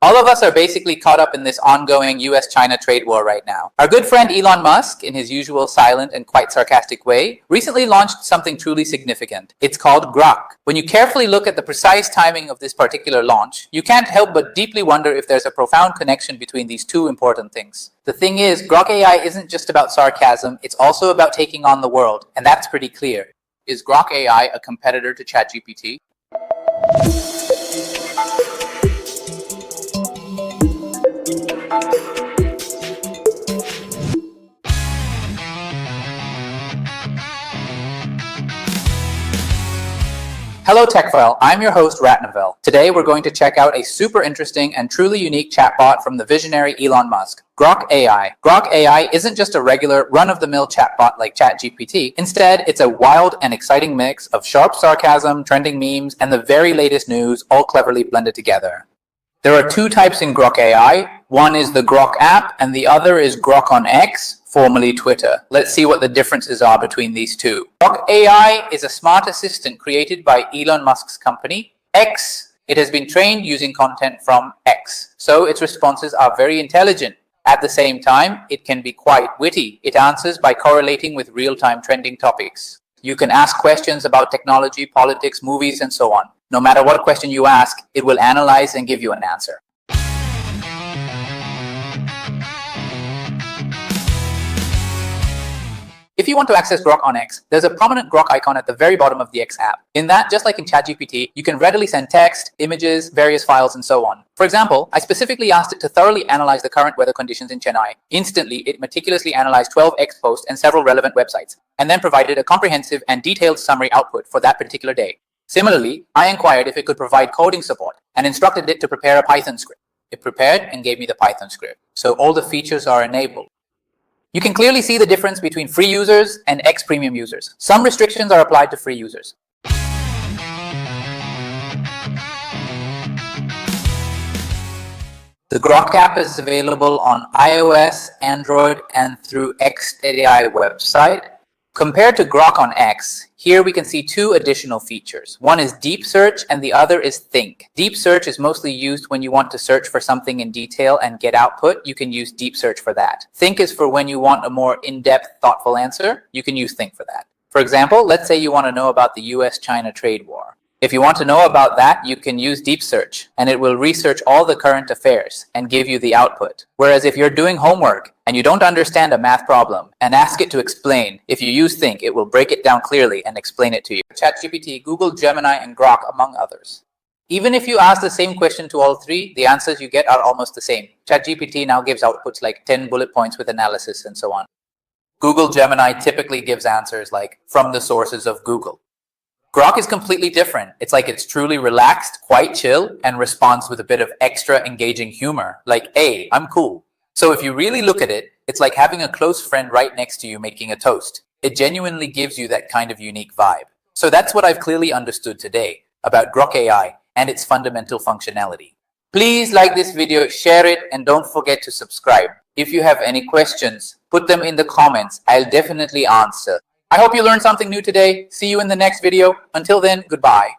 All of us are basically caught up in this ongoing US-China trade war right now. Our good friend Elon Musk, in his usual silent and quite sarcastic way, recently launched something truly significant. It's called Grok. When you carefully look at the precise timing of this particular launch, you can't help but deeply wonder if there's a profound connection between these two important things. The thing is, Grok AI isn't just about sarcasm, it's also about taking on the world, and that's pretty clear. Is Grok AI a competitor to ChatGPT? Hello Techphile, I'm your host Ratnavel. Today we're going to check out a super interesting and truly unique chatbot from the visionary Elon Musk, Grok AI. Grok AI isn't just a regular run-of-the-mill chatbot like ChatGPT. Instead, it's a wild and exciting mix of sharp sarcasm, trending memes, and the very latest news all cleverly blended together. There are two types in Grok AI. One is the Grok app and the other is Grok on X, formerly Twitter. Let's see what the differences are between these two. Grok AI is a smart assistant created by Elon Musk's company, X. It has been trained using content from X, so its responses are very intelligent. At the same time, it can be quite witty. It answers by correlating with real-time trending topics. You can ask questions about technology, politics, movies, and so on. No matter what question you ask, it will analyze and give you an answer. If you want to access Grok on X, there's a prominent Grok icon at the very bottom of the X app. In that, just like in ChatGPT, you can readily send text, images, various files, and so on. For example, I specifically asked it to thoroughly analyze the current weather conditions in Chennai. Instantly, it meticulously analyzed 12 X posts and several relevant websites, and then provided a comprehensive and detailed summary output for that particular day. Similarly, I inquired if it could provide coding support and instructed it to prepare a Python script. It prepared and gave me the Python script. So all the features are enabled. You can clearly see the difference between free users and X Premium users. Some restrictions are applied to free users. The Grok app is available on iOS, Android, and through X AI website. Compared to Grok on X, here we can see two additional features. One is deep search and the other is think. Deep search is mostly used when you want to search for something in detail and get output. You can use deep search for that. Think is for when you want a more in-depth, thoughtful answer. You can use think for that. For example, let's say you want to know about the US-China trade war. If you want to know about that, you can use deep search and it will research all the current affairs and give you the output. Whereas if you're doing homework and you don't understand a math problem and ask it to explain, if you use think, it will break it down clearly and explain it to you. ChatGPT, Google, Gemini, and Grok, among others. Even if you ask the same question to all three, the answers you get are almost the same. ChatGPT now gives outputs like 10 bullet points with analysis and so on. Google Gemini typically gives answers like from the sources of Google. Grok is completely different. It's like it's truly relaxed, quite chill, and responds with a bit of extra engaging humor, like, hey, I'm cool. So if you really look at it, it's like having a close friend right next to you making a toast. It genuinely gives you that kind of unique vibe. So that's what I've clearly understood today about Grok AI and its fundamental functionality. Please like this video, share it, and don't forget to subscribe. If you have any questions, put them in the comments. I'll definitely answer. I hope you learned something new today. See you in the next video. Until then, goodbye.